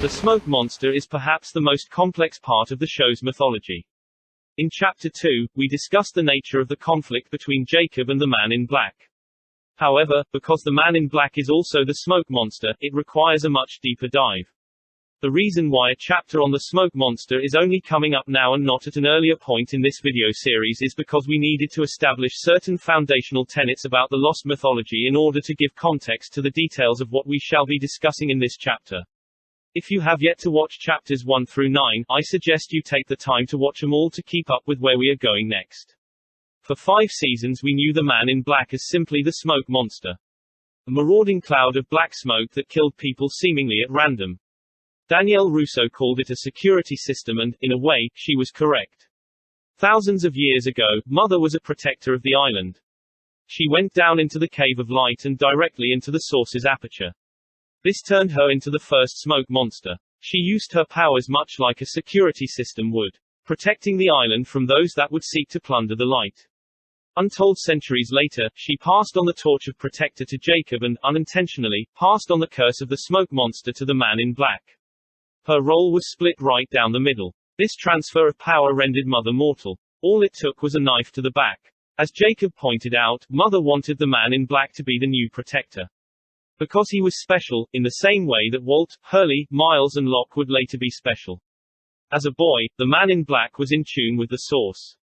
The smoke monster is perhaps the most complex part of the show's mythology. In Chapter 2, we discuss the nature of the conflict between Jacob and the Man in Black. However, because the Man in Black is also the smoke monster, it requires a much deeper dive. The reason why a chapter on the smoke monster is only coming up now and not at an earlier point in this video series is because we needed to establish certain foundational tenets about the lost mythology in order to give context to the details of what we shall be discussing in this chapter. If you have yet to watch chapters 1 through 9, I suggest you take the time to watch them all to keep up with where we are going next. For 5 seasons we knew the Man in Black as simply the smoke monster. A marauding cloud of black smoke that killed people seemingly at random. Danielle Rousseau called it a security system and, in a way, she was correct. Thousands of years ago, Mother was a protector of the island. She went down into the cave of light and directly into the source's aperture. This turned her into the first smoke monster. She used her powers much like a security system would, protecting the island from those that would seek to plunder the light. Untold centuries later, she passed on the torch of protector to Jacob and, unintentionally, passed on the curse of the smoke monster to the Man in Black. Her role was split right down the middle. This transfer of power rendered Mother mortal. All it took was a knife to the back. As Jacob pointed out, Mother wanted the Man in Black to be the new protector. Because he was special, in the same way that Walt, Hurley, Miles and Locke would later be special. As a boy, the Man in Black was in tune with the source.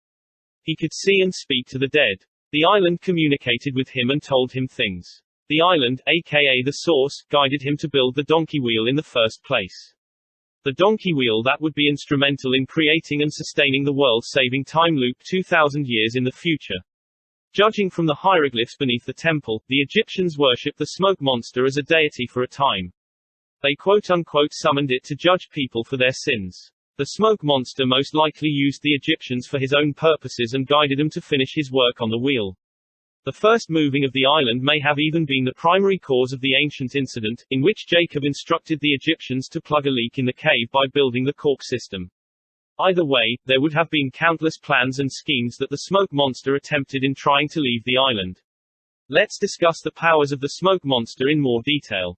He could see and speak to the dead. The island communicated with him and told him things. The island, aka the source, guided him to build the donkey wheel in the first place. The donkey wheel that would be instrumental in creating and sustaining the world-saving time loop 2,000 years in the future. Judging from the hieroglyphs beneath the temple, the Egyptians worshipped the smoke monster as a deity for a time. They quote-unquote summoned it to judge people for their sins. The smoke monster most likely used the Egyptians for his own purposes and guided them to finish his work on the wheel. The first moving of the island may have even been the primary cause of the ancient incident, in which Jacob instructed the Egyptians to plug a leak in the cave by building the cork system. Either way, there would have been countless plans and schemes that the smoke monster attempted in trying to leave the island. Let's discuss the powers of the smoke monster in more detail.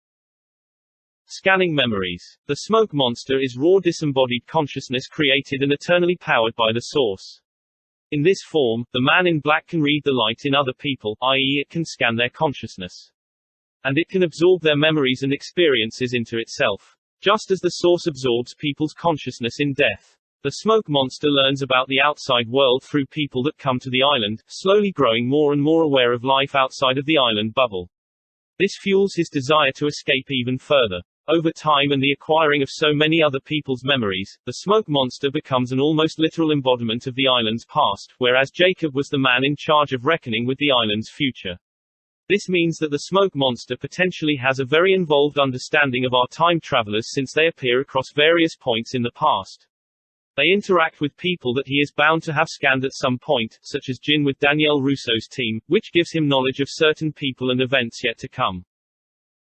Scanning memories. The smoke monster is raw disembodied consciousness created and eternally powered by the source. In this form, the Man in Black can read the light in other people, i.e. it can scan their consciousness. And it can absorb their memories and experiences into itself. Just as the source absorbs people's consciousness in death. The smoke monster learns about the outside world through people that come to the island, slowly growing more and more aware of life outside of the island bubble. This fuels his desire to escape even further. Over time and the acquiring of so many other people's memories, the smoke monster becomes an almost literal embodiment of the island's past, whereas Jacob was the man in charge of reckoning with the island's future. This means that the smoke monster potentially has a very involved understanding of our time travelers since they appear across various points in the past. They interact with people that he is bound to have scanned at some point, such as Jin with Danielle Rousseau's team, which gives him knowledge of certain people and events yet to come.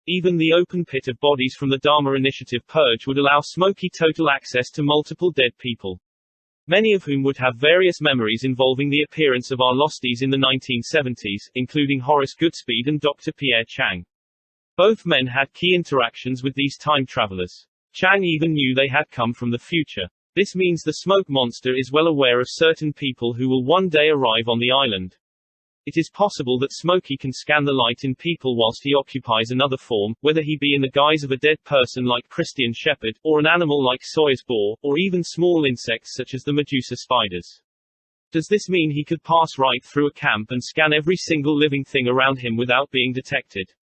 Even the open pit of bodies from the Dharma Initiative purge would allow Smokey total access to multiple dead people. Many of whom would have various memories involving the appearance of our losties in the 1970s, including Horace Goodspeed and Dr. Pierre Chang. Both men had key interactions with these time travelers. Chang even knew they had come from the future. This means the smoke monster is well aware of certain people who will one day arrive on the island. It is possible that Smokey can scan the light in people whilst he occupies another form, whether he be in the guise of a dead person like Christian Shepherd, or an animal like Sawyer's boar, or even small insects such as the Medusa spiders. Does this mean he could pass right through a camp and scan every single living thing around him without being detected?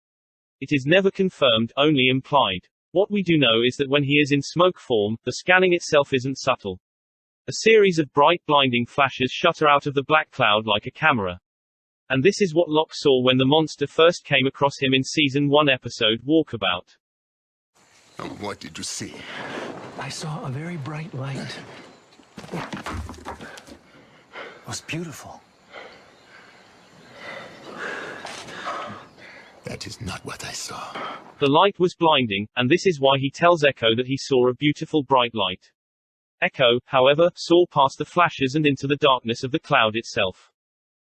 It is never confirmed, only implied. What we do know is that when he is in smoke form, the scanning itself isn't subtle. A series of bright blinding flashes shutter out of the black cloud like a camera. And this is what Locke saw when the monster first came across him in Season 1 episode Walkabout. What did you see? I saw a very bright light. was beautiful. That is not what I saw. The light was blinding, and this is why he tells Eko that he saw a beautiful bright light. Eko, however, saw past the flashes and into the darkness of the cloud itself.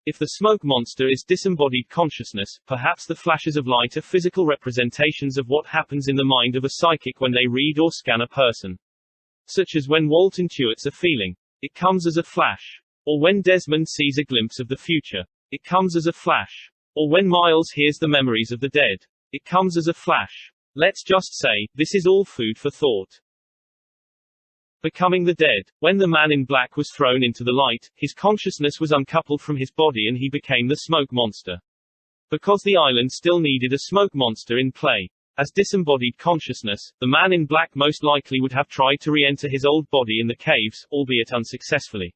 If the smoke monster is disembodied consciousness, perhaps the flashes of light are physical representations of what happens in the mind of a psychic when they read or scan a person. Such as when Walt intuits a feeling. It comes as a flash. Or when Desmond sees a glimpse of the future. It comes as a flash. Or when Miles hears the memories of the dead. It comes as a flash. Let's just say, this is all food for thought. Becoming the dead. When the man in black was thrown into the light, his consciousness was uncoupled from his body and he became the smoke monster. Because the island still needed a smoke monster in play. As disembodied consciousness, the man in black most likely would have tried to re-enter his old body in the caves, albeit unsuccessfully.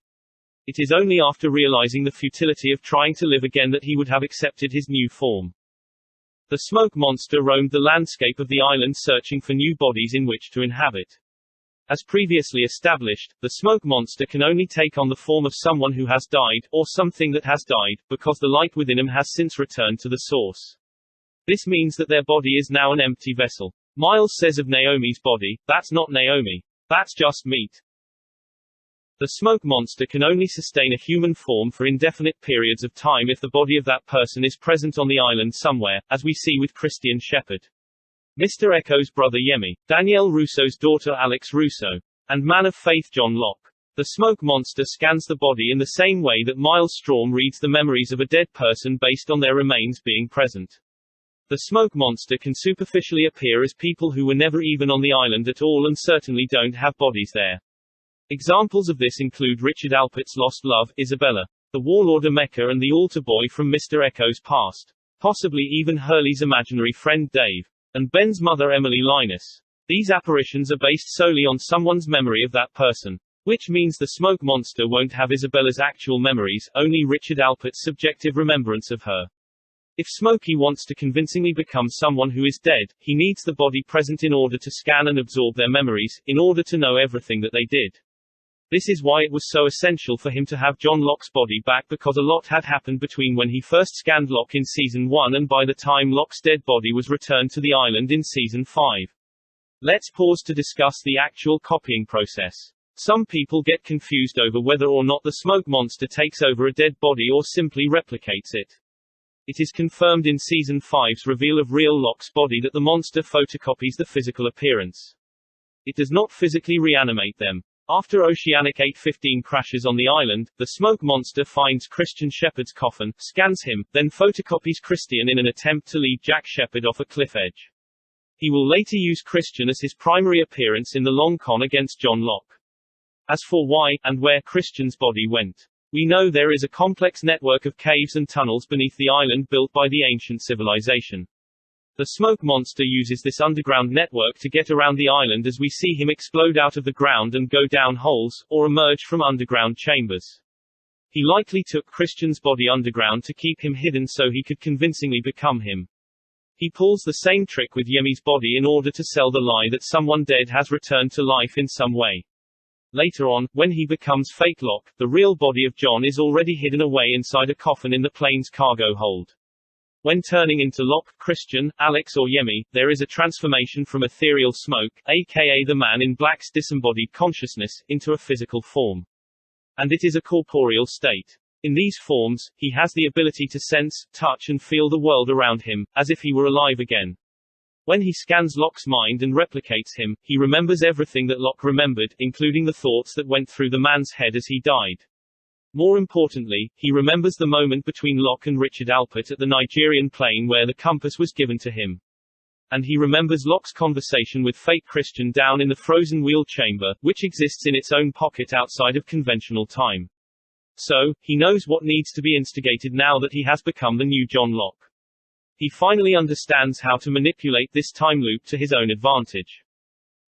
It is only after realizing the futility of trying to live again that he would have accepted his new form. The smoke monster roamed the landscape of the island searching for new bodies in which to inhabit. As previously established, the smoke monster can only take on the form of someone who has died, or something that has died, because the light within him has since returned to the source. This means that their body is now an empty vessel. Miles says of Naomi's body, "That's not Naomi. That's just meat." The smoke monster can only sustain a human form for indefinite periods of time if the body of that person is present on the island somewhere, as we see with Christian Shepherd. Mr. Eko's brother Yemi, Danielle Rousseau's daughter Alex Rousseau, and man of faith John Locke. The smoke monster scans the body in the same way that Miles Strawn reads the memories of a dead person based on their remains being present. The smoke monster can superficially appear as people who were never even on the island at all and certainly don't have bodies there. Examples of this include Richard Alpert's lost love, Isabella, the warlord Emeka and the altar boy from Mr. Eko's past. Possibly even Hurley's imaginary friend Dave. And Ben's mother Emily Linus. These apparitions are based solely on someone's memory of that person. Which means the smoke monster won't have Isabella's actual memories, only Richard Alpert's subjective remembrance of her. If Smokey wants to convincingly become someone who is dead, he needs the body present in order to scan and absorb their memories, in order to know everything that they did. This is why it was so essential for him to have John Locke's body back, because a lot had happened between when he first scanned Locke in Season 1 and by the time Locke's dead body was returned to the island in Season 5. Let's pause to discuss the actual copying process. Some people get confused over whether or not the smoke monster takes over a dead body or simply replicates it. It is confirmed in Season 5's reveal of real Locke's body that the monster photocopies the physical appearance. It does not physically reanimate them. After Oceanic 815 crashes on the island, the smoke monster finds Christian Shepherd's coffin, scans him, then photocopies Christian in an attempt to lead Jack Shepherd off a cliff edge. He will later use Christian as his primary appearance in the long con against John Locke. As for why, and where Christian's body went, we know there is a complex network of caves and tunnels beneath the island built by the ancient civilization. The smoke monster uses this underground network to get around the island as we see him explode out of the ground and go down holes, or emerge from underground chambers. He likely took Christian's body underground to keep him hidden so he could convincingly become him. He pulls the same trick with Yemi's body in order to sell the lie that someone dead has returned to life in some way. Later on, when he becomes fake Locke, the real body of John is already hidden away inside a coffin in the plane's cargo hold. When turning into Locke, Christian, Alex or Yemi, there is a transformation from ethereal smoke, aka the man in black's disembodied consciousness, into a physical form. And it is a corporeal state. In these forms, he has the ability to sense, touch and feel the world around him, as if he were alive again. When he scans Locke's mind and replicates him, he remembers everything that Locke remembered, including the thoughts that went through the man's head as he died. More importantly, he remembers the moment between Locke and Richard Alpert at the Nigerian plain where the compass was given to him. And he remembers Locke's conversation with fake Christian down in the frozen wheel chamber, which exists in its own pocket outside of conventional time. So, he knows what needs to be instigated now that he has become the new John Locke. He finally understands how to manipulate this time loop to his own advantage.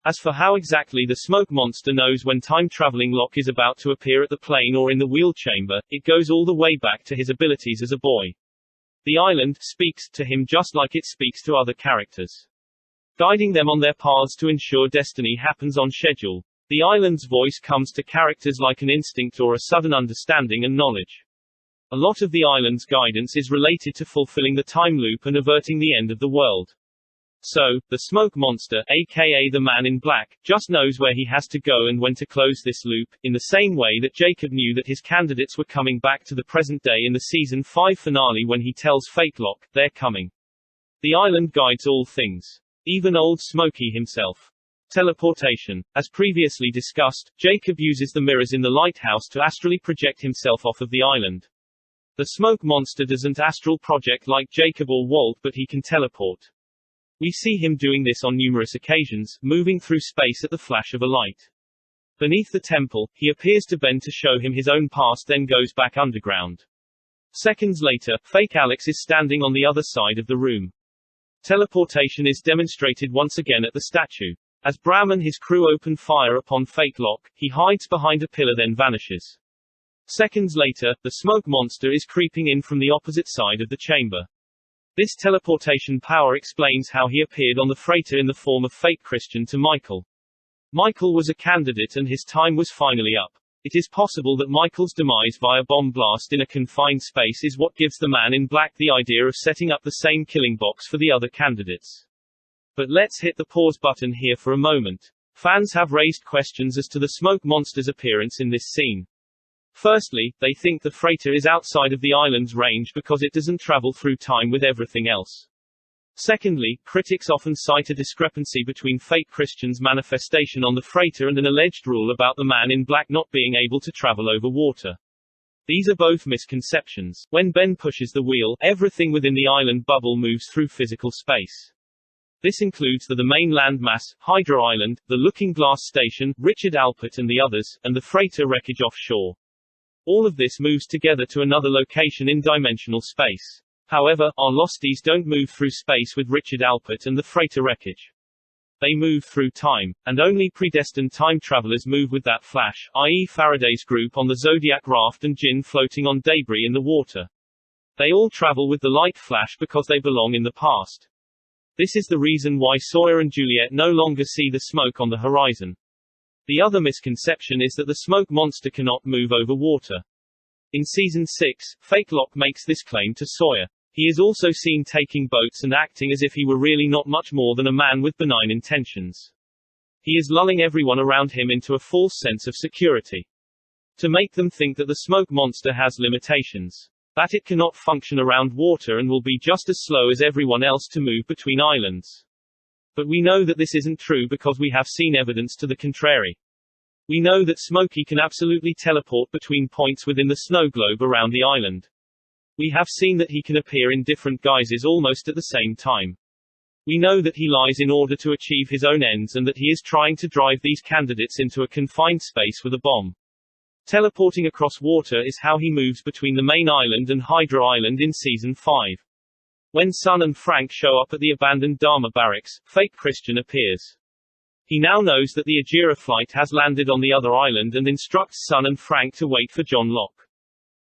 As for how exactly the smoke monster knows when time-traveling Locke is about to appear at the plane or in the wheel chamber, it goes all the way back to his abilities as a boy. The island speaks to him just like it speaks to other characters, guiding them on their paths to ensure destiny happens on schedule. The island's voice comes to characters like an instinct or a sudden understanding and knowledge. A lot of the island's guidance is related to fulfilling the time loop and averting the end of the world. So, the smoke monster, aka the man in black, just knows where he has to go and when to close this loop, in the same way that Jacob knew that his candidates were coming back to the present day in the season 5 finale when he tells fake Locke, they're coming. The island guides all things. Even old Smokey himself. Teleportation. As previously discussed, Jacob uses the mirrors in the lighthouse to astrally project himself off of the island. The smoke monster doesn't astral project like Jacob or Walt, but he can teleport. We see him doing this on numerous occasions, moving through space at the flash of a light. Beneath the temple, he appears to Ben to show him his own past, then goes back underground. Seconds later, fake Alex is standing on the other side of the room. Teleportation is demonstrated once again at the statue. As Bram and his crew open fire upon fake Locke, he hides behind a pillar then vanishes. Seconds later, the smoke monster is creeping in from the opposite side of the chamber. This teleportation power explains how he appeared on the freighter in the form of fake Christian to Michael. Michael was a candidate and his time was finally up. It is possible that Michael's demise via bomb blast in a confined space is what gives the man in black the idea of setting up the same killing box for the other candidates. But let's hit the pause button here for a moment. Fans have raised questions as to the smoke monster's appearance in this scene. Firstly, they think the freighter is outside of the island's range because it doesn't travel through time with everything else. Secondly, critics often cite a discrepancy between fake Christian's manifestation on the freighter and an alleged rule about the man in black not being able to travel over water. These are both misconceptions. When Ben pushes the wheel, everything within the island bubble moves through physical space. This includes the main landmass, Hydra Island, the Looking Glass Station, Richard Alpert and the others, and the freighter wreckage offshore. All of this moves together to another location in dimensional space. However, our losties don't move through space with Richard Alpert and the freighter wreckage. They move through time, and only predestined time travelers move with that flash, i.e. Faraday's group on the Zodiac raft and Jin floating on debris in the water. They all travel with the light flash because they belong in the past. This is the reason why Sawyer and Juliet no longer see the smoke on the horizon. The other misconception is that the smoke monster cannot move over water. In Season 6, fake Locke makes this claim to Sawyer. He is also seen taking boats and acting as if he were really not much more than a man with benign intentions. He is lulling everyone around him into a false sense of security. To make them think that the smoke monster has limitations. That it cannot function around water and will be just as slow as everyone else to move between islands. But we know that this isn't true because we have seen evidence to the contrary. We know that Smokey can absolutely teleport between points within the snow globe around the island. We have seen that he can appear in different guises almost at the same time. We know that he lies in order to achieve his own ends and that he is trying to drive these candidates into a confined space with a bomb. Teleporting across water is how he moves between the main island and Hydra Island in Season 5. When Sun and Frank show up at the abandoned Dharma barracks, fake Christian appears. He now knows that the Ajira flight has landed on the other island and instructs Sun and Frank to wait for John Locke.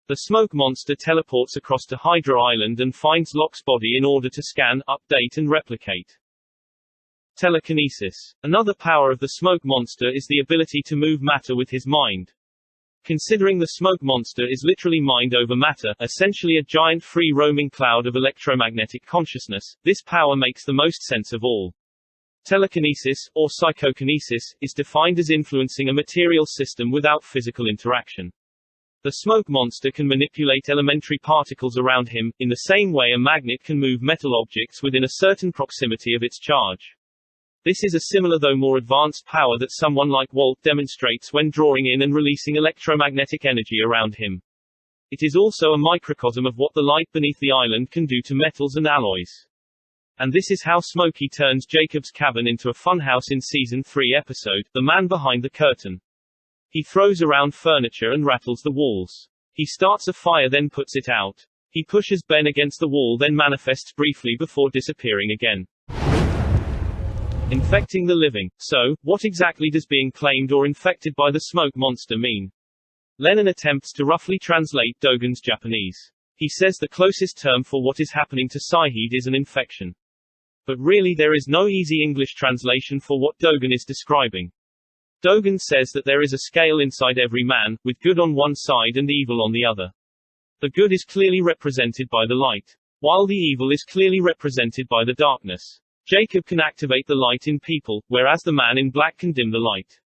The smoke monster teleports across to Hydra Island and finds Locke's body in order to scan, update and replicate. Telekinesis. Another power of the smoke monster is the ability to move matter with his mind. Considering the smoke monster is literally mind over matter, essentially a giant free-roaming cloud of electromagnetic consciousness, this power makes the most sense of all. Telekinesis, or psychokinesis, is defined as influencing a material system without physical interaction. The smoke monster can manipulate elementary particles around him, in the same way a magnet can move metal objects within a certain proximity of its charge. This is a similar though more advanced power that someone like Walt demonstrates when drawing in and releasing electromagnetic energy around him. It is also a microcosm of what the light beneath the island can do to metals and alloys. And this is how Smokey turns Jacob's cabin into a funhouse in Season 3 episode, The Man Behind the Curtain. He throws around furniture and rattles the walls. He starts a fire then puts it out. He pushes Ben against the wall then manifests briefly before disappearing again. Infecting the living. So, what exactly does being claimed or infected by the smoke monster mean? Lennon attempts to roughly translate Dogen's Japanese. He says the closest term for what is happening to Sayid is an infection. But really there is no easy English translation for what Dogen is describing. Dogen says that there is a scale inside every man, with good on one side and evil on the other. The good is clearly represented by the light, while the evil is clearly represented by the darkness. Jacob can activate the light in people, whereas the man in black can dim the light.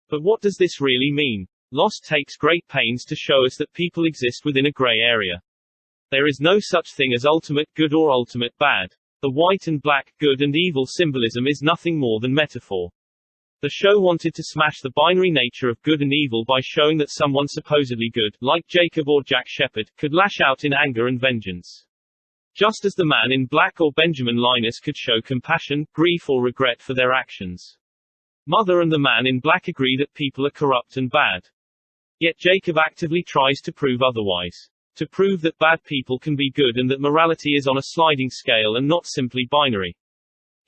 But what does this really mean? Lost takes great pains to show us that people exist within a gray area. There is no such thing as ultimate good or ultimate bad. The white and black, good and evil symbolism is nothing more than metaphor. The show wanted to smash the binary nature of good and evil by showing that someone supposedly good, like Jacob or Jack Shepherd, could lash out in anger and vengeance. Just as the man in black or Benjamin Linus could show compassion, grief or regret for their actions. Mother and the man in black agree that people are corrupt and bad. Yet Jacob actively tries to prove otherwise. To prove that bad people can be good and that morality is on a sliding scale and not simply binary.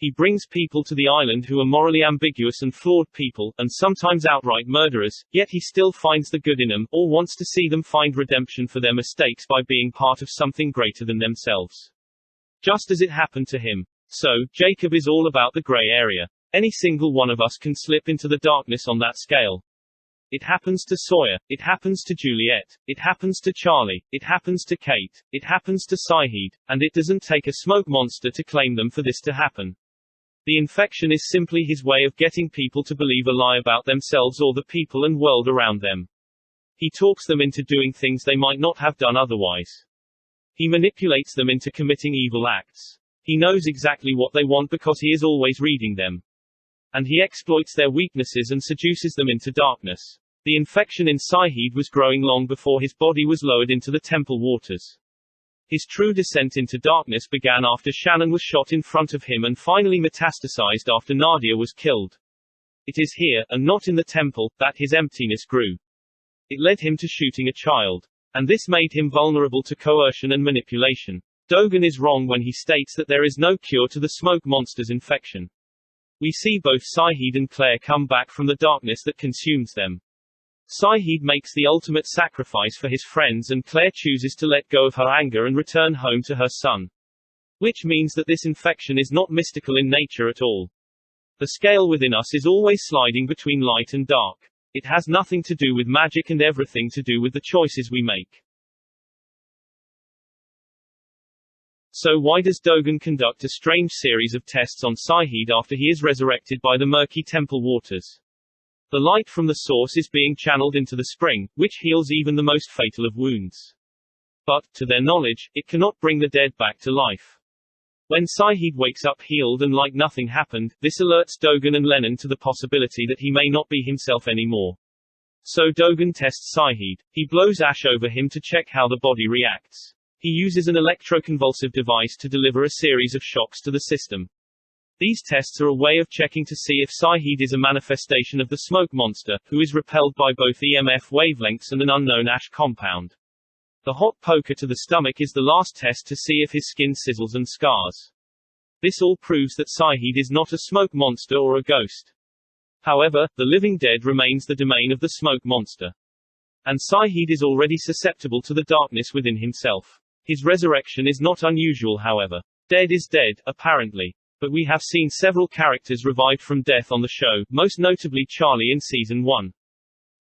He brings people to the island who are morally ambiguous and flawed people, and sometimes outright murderers, yet he still finds the good in them, or wants to see them find redemption for their mistakes by being part of something greater than themselves. Just as it happened to him. So, Jacob is all about the gray area. Any single one of us can slip into the darkness on that scale. It happens to Sawyer, it happens to Juliet, it happens to Charlie, it happens to Kate, it happens to Saeed, and it doesn't take a smoke monster to claim them for this to happen. The infection is simply his way of getting people to believe a lie about themselves or the people and world around them. He talks them into doing things they might not have done otherwise. He manipulates them into committing evil acts. He knows exactly what they want because he is always reading them. And he exploits their weaknesses and seduces them into darkness. The infection in Saeed was growing long before his body was lowered into the temple waters. His true descent into darkness began after Shannon was shot in front of him and finally metastasized after Nadia was killed. It is here, and not in the temple, that his emptiness grew. It led him to shooting a child. And this made him vulnerable to coercion and manipulation. Dogen is wrong when he states that there is no cure to the smoke monster's infection. We see both Saeed and Claire come back from the darkness that consumes them. Saeed makes the ultimate sacrifice for his friends and Claire chooses to let go of her anger and return home to her son. Which means that this infection is not mystical in nature at all. The scale within us is always sliding between light and dark. It has nothing to do with magic and everything to do with the choices we make. So why does Dogen conduct a strange series of tests on Saeed after he is resurrected by the murky temple waters? The light from the source is being channeled into the spring, which heals even the most fatal of wounds. But, to their knowledge, it cannot bring the dead back to life. When Saeed wakes up healed and like nothing happened, this alerts Dogen and Lennon to the possibility that he may not be himself anymore. So Dogen tests Saeed. He blows ash over him to check how the body reacts. He uses an electroconvulsive device to deliver a series of shocks to the system. These tests are a way of checking to see if Saeed is a manifestation of the smoke monster, who is repelled by both EMF wavelengths and an unknown ash compound. The hot poker to the stomach is the last test to see if his skin sizzles and scars. This all proves that Saeed is not a smoke monster or a ghost. However, the living dead remains the domain of the smoke monster. And Saeed is already susceptible to the darkness within himself. His resurrection is not unusual however. Dead is dead, apparently. But we have seen several characters revived from death on the show, most notably Charlie in Season 1.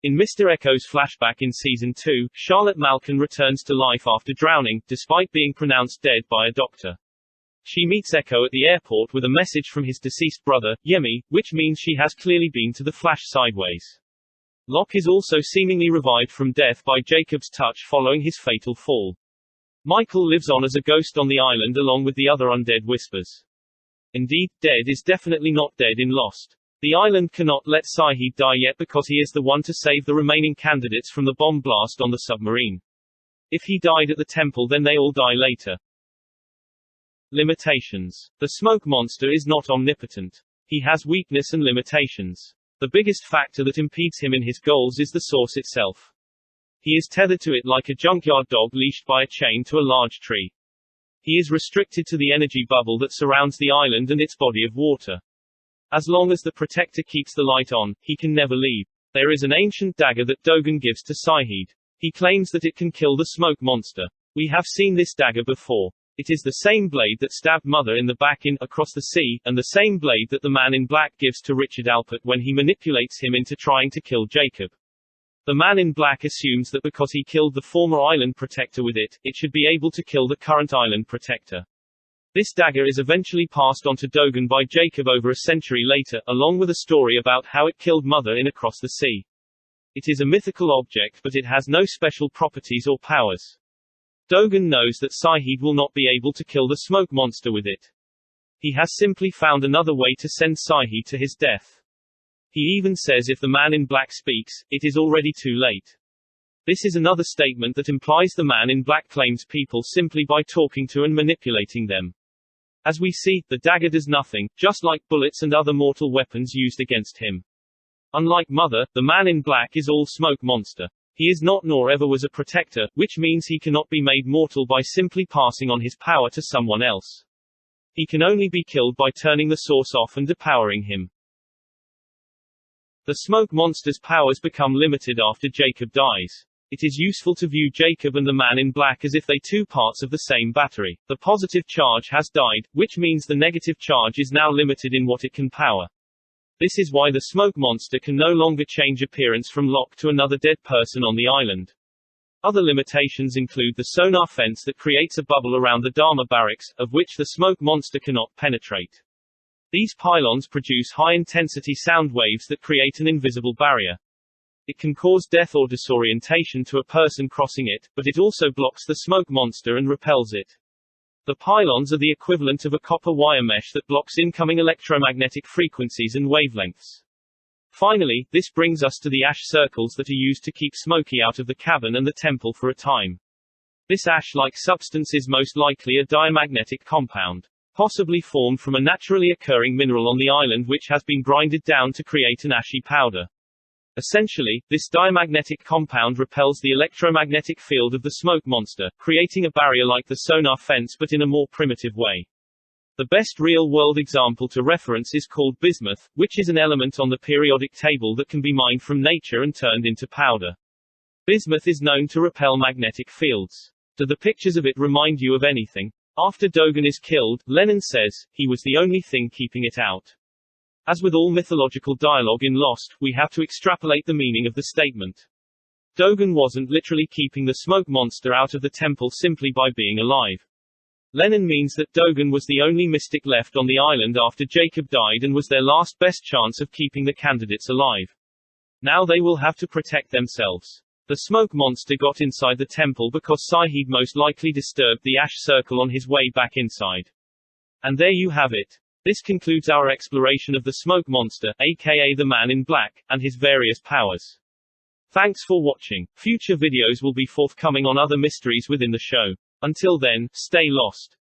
In Mr. Eko's flashback in Season 2, Charlotte Malkin returns to life after drowning, despite being pronounced dead by a doctor. She meets Eko at the airport with a message from his deceased brother, Yemi, which means she has clearly been to the Flash sideways. Locke is also seemingly revived from death by Jacob's touch following his fatal fall. Michael lives on as a ghost on the island along with the other undead Whispers. Indeed, dead is definitely not dead in Lost. The island cannot let Saeed die yet because he is the one to save the remaining candidates from the bomb blast on the submarine. If he died at the temple then they all die later. Limitations. The smoke monster is not omnipotent. He has weakness and limitations. The biggest factor that impedes him in his goals is the source itself. He is tethered to it like a junkyard dog leashed by a chain to a large tree. He is restricted to the energy bubble that surrounds the island and its body of water. As long as the protector keeps the light on, he can never leave. There is an ancient dagger that Dogen gives to Saeed. He claims that it can kill the smoke monster. We have seen this dagger before. It is the same blade that stabbed Mother in the back in Across the Sea, and the same blade that the Man in Black gives to Richard Alpert when he manipulates him into trying to kill Jacob. The Man in Black assumes that because he killed the former Island Protector with it, it should be able to kill the current Island Protector. This dagger is eventually passed on to Dogen by Jacob over a century later, along with a story about how it killed Mother in Across the Sea. It is a mythical object, but it has no special properties or powers. Dogen knows that Saeed will not be able to kill the smoke monster with it. He has simply found another way to send Saeed to his death. He even says if the Man in Black speaks, it is already too late. This is another statement that implies the Man in Black claims people simply by talking to and manipulating them. As we see, the dagger does nothing, just like bullets and other mortal weapons used against him. Unlike Mother, the Man in Black is all smoke monster. He is not nor ever was a protector, which means he cannot be made mortal by simply passing on his power to someone else. He can only be killed by turning the source off and depowering him. The smoke monster's powers become limited after Jacob dies. It is useful to view Jacob and the Man in Black as if they two parts of the same battery. The positive charge has died, which means the negative charge is now limited in what it can power. This is why the smoke monster can no longer change appearance from Locke to another dead person on the island. Other limitations include the sonar fence that creates a bubble around the Dharma barracks, of which the smoke monster cannot penetrate. These pylons produce high-intensity sound waves that create an invisible barrier. It can cause death or disorientation to a person crossing it, but it also blocks the smoke monster and repels it. The pylons are the equivalent of a copper wire mesh that blocks incoming electromagnetic frequencies and wavelengths. Finally, this brings us to the ash circles that are used to keep Smokey out of the cavern and the temple for a time. This ash-like substance is most likely a diamagnetic compound, possibly formed from a naturally occurring mineral on the island which has been grinded down to create an ashy powder. Essentially, this diamagnetic compound repels the electromagnetic field of the smoke monster, creating a barrier like the sonar fence but in a more primitive way. The best real-world example to reference is called bismuth, which is an element on the periodic table that can be mined from nature and turned into powder. Bismuth is known to repel magnetic fields. Do the pictures of it remind you of anything? After Dogen is killed, Lennon says, he was the only thing keeping it out. As with all mythological dialogue in Lost, we have to extrapolate the meaning of the statement. Dogen wasn't literally keeping the smoke monster out of the temple simply by being alive. Lennon means that Dogen was the only mystic left on the island after Jacob died and was their last best chance of keeping the candidates alive. Now they will have to protect themselves. The smoke monster got inside the temple because Saeed most likely disturbed the ash circle on his way back inside. And there you have it. This concludes our exploration of the smoke monster, aka the Man in Black, and his various powers. Thanks for watching. Future videos will be forthcoming on other mysteries within the show. Until then, stay lost.